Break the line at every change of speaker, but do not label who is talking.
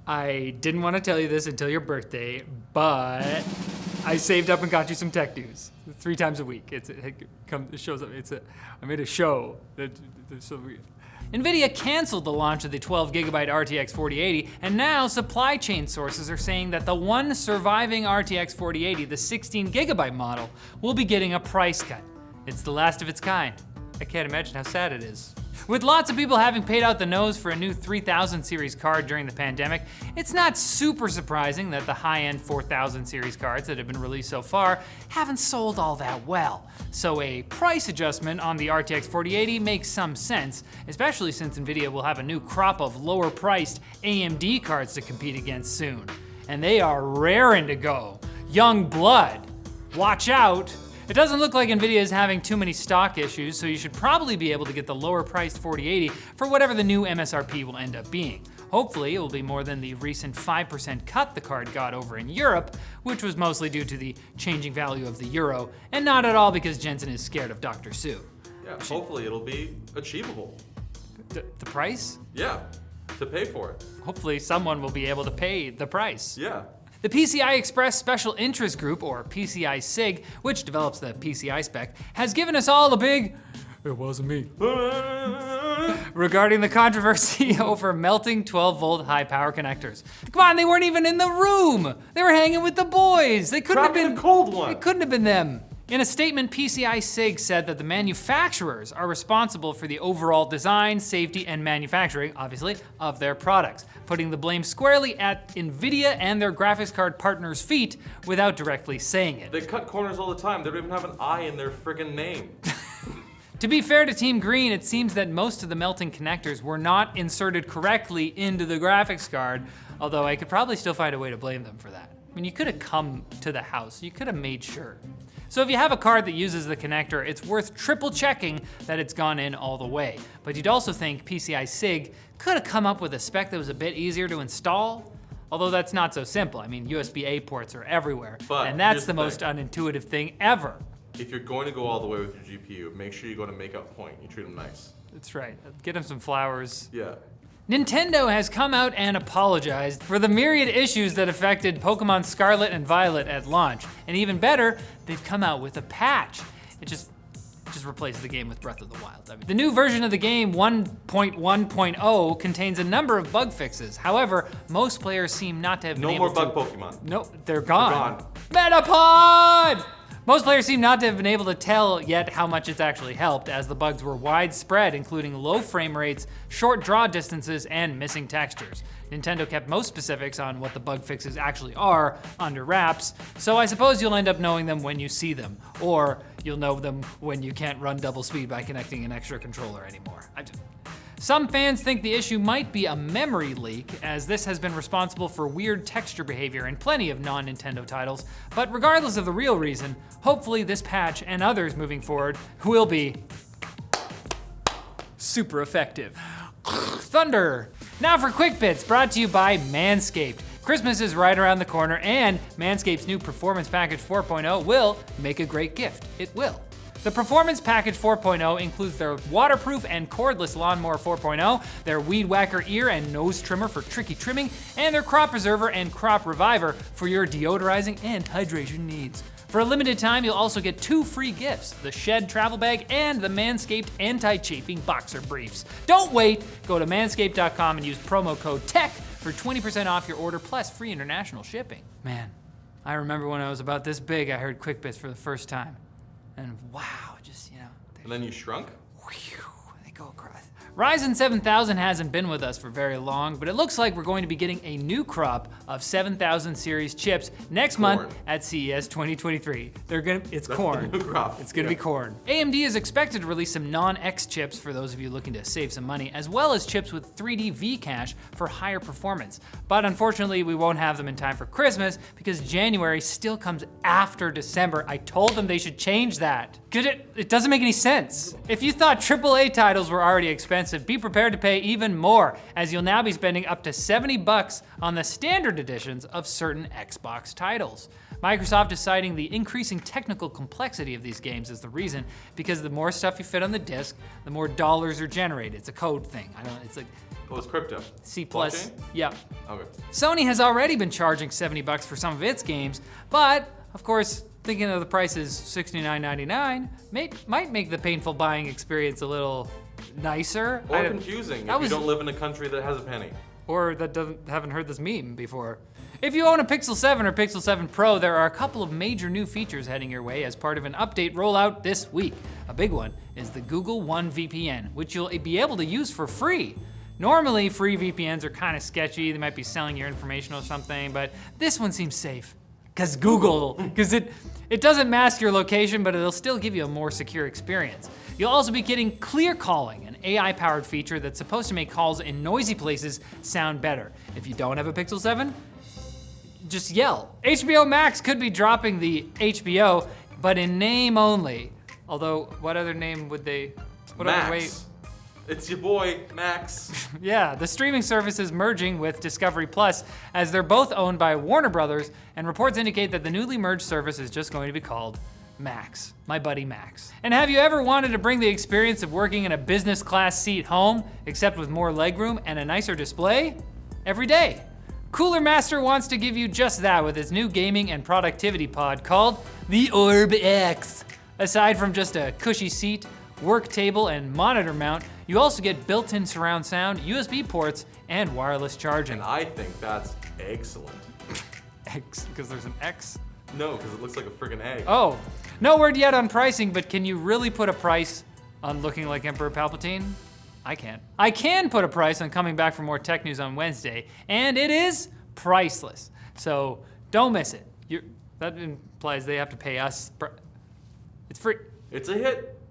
I didn't want to tell you this until your birthday, but I saved up and got you some tech news. 3 times a week. It shows up. I made a show. NVIDIA canceled the launch of the 12GB RTX 4080, and now supply chain sources are saying that the one surviving RTX 4080, the 16GB model, will be getting a price cut. It's the last of its kind. I can't imagine how sad it is. With lots of people having paid out the nose for a new 3000 series card during the pandemic, it's not super surprising that the high-end 4000 series cards that have been released so far haven't sold all that well. So a price adjustment on the RTX 4080 makes some sense, especially since NVIDIA will have a new crop of lower-priced AMD cards to compete against soon. And they are raring to go. Young blood. Watch out. It doesn't look like NVIDIA is having too many stock issues, so you should probably be able to get the lower priced 4080 for whatever the new MSRP will end up being. Hopefully, it will be more than the recent 5% cut the card got over in Europe, which was mostly due to the changing value of the euro, and not at all because Jensen is scared of Dr. Sue.
Yeah, hopefully it'll be achievable.
The price?
Yeah, to pay for it.
Hopefully someone will be able to pay the price.
Yeah.
The PCI Express Special Interest Group, or PCI-SIG, which develops the PCI spec, has given us all a big, "It wasn't me," regarding the controversy over melting 12-volt high-power connectors. Come on, they weren't even in the room. They were hanging with the boys. They couldn't have been
the cold one.
It couldn't have been them. In a statement, PCI-SIG said that the manufacturers are responsible for the overall design, safety, and manufacturing, obviously, of their products, putting the blame squarely at NVIDIA and their graphics card partners' feet without directly saying it.
They cut corners all the time. They don't even have an I in their friggin' name.
To be fair to Team Green, it seems that most of the melting connectors were not inserted correctly into the graphics card, although I could probably still find a way to blame them for that. I mean, you could have come to the house. You could have made sure. So if you have a card that uses the connector, it's worth triple checking that it's gone in all the way. But you'd also think PCI-SIG could have come up with a spec that was a bit easier to install, although that's not so simple. I mean, USB-A ports are everywhere, and that's the most unintuitive thing ever.
If you're going to go all the way with your GPU, make sure you go to make-up point. You treat them nice.
That's right. Get them some flowers.
Yeah.
Nintendo has come out and apologized for the myriad issues that affected Pokemon Scarlet and Violet at launch. And even better, they've come out with a patch. It just replaces the game with Breath of the Wild. I mean, the new version of the game, 1.1.0, contains a number of bug fixes. However, most players seem not to have been able to...
No more bug Pokemon.
No, they're gone. Metapod! Most players seem not to have been able to tell yet how much it's actually helped, as the bugs were widespread, including low frame rates, short draw distances, and missing textures. Nintendo kept most specifics on what the bug fixes actually are under wraps, so I suppose you'll end up knowing them when you see them, or you'll know them when you can't run double speed by connecting an extra controller anymore. Some fans think the issue might be a memory leak, as this has been responsible for weird texture behavior in plenty of non-Nintendo titles, but regardless of the real reason, hopefully this patch and others moving forward will be super effective. Thunder! Now for Quick Bits, brought to you by Manscaped. Christmas is right around the corner, and Manscaped's new Performance Package 4.0 will make a great gift. It will. The Performance Package 4.0 includes their waterproof and cordless lawnmower 4.0, their Weed Whacker ear and nose trimmer for tricky trimming, and their Crop Preserver and Crop Reviver for your deodorizing and hydration needs. For a limited time, you'll also get 2 free gifts, the Shed Travel Bag and the Manscaped Anti-Chafing Boxer Briefs. Don't wait, go to manscaped.com and use promo code TECH for 20% off your order plus free international shipping. Man, I remember when I was about this big, I heard Quick Bits for the first time. And wow, just,
And then you shrunk?
Whew, they go across. Ryzen 7000 hasn't been with us for very long, but it looks like we're going to be getting a new crop of 7000 series chips next month at CES 2023. It's corn.
The new crop.
It's gonna be corn. AMD is expected to release some non-X chips for those of you looking to save some money, as well as chips with 3D V-Cache for higher performance. But unfortunately, we won't have them in time for Christmas because January still comes after December. I told them they should change that. It doesn't make any sense. If you thought AAA titles were already expensive, be prepared to pay even more, as you'll now be spending up to $70 on the standard editions of certain Xbox titles. Microsoft is citing the increasing technical complexity of these games as the reason, because the more stuff you fit on the disc, the more dollars are generated. It's a code thing. It's like
Oh, it's crypto.
C++.
Blockchain?
Yep.
Okay.
Sony has already been charging $70 for some of its games, but of course, thinking of the prices $69.99 might make the painful buying experience a little nicer.
Or confusing if you don't live in a country that has a penny.
Or that haven't heard this meme before. If you own a Pixel 7 or Pixel 7 Pro, there are a couple of major new features heading your way as part of an update rollout this week. A big one is the Google One VPN, which you'll be able to use for free. Normally, free VPNs are kind of sketchy. They might be selling your information or something, but this one seems safe. Because it doesn't mask your location, but it'll still give you a more secure experience. You'll also be getting clear calling, an AI-powered feature that's supposed to make calls in noisy places sound better. If you don't have a Pixel 7, just yell. HBO Max could be dropping the HBO, but in name only. Although, what other name would they? What
Max.
other way?
It's your boy, Max.
Yeah, the streaming service is merging with Discovery Plus as they're both owned by Warner Brothers, and reports indicate that the newly merged service is just going to be called Max, my buddy Max. And have you ever wanted to bring the experience of working in a business class seat home, except with more legroom and a nicer display? Every day. Cooler Master wants to give you just that with his new gaming and productivity pod called the Orb X. Aside from just a cushy seat, work table, and monitor mount, you also get built-in surround sound, USB ports, and wireless charging.
And I think that's excellent.
X, because there's an X?
No, because it looks like a friggin' egg.
Oh, no word yet on pricing, but can you really put a price on looking like Emperor Palpatine? I can. I can put a price on coming back for more tech news on Wednesday, and it is priceless. So don't miss it. That implies they have to pay us. It's free.
It's a hit.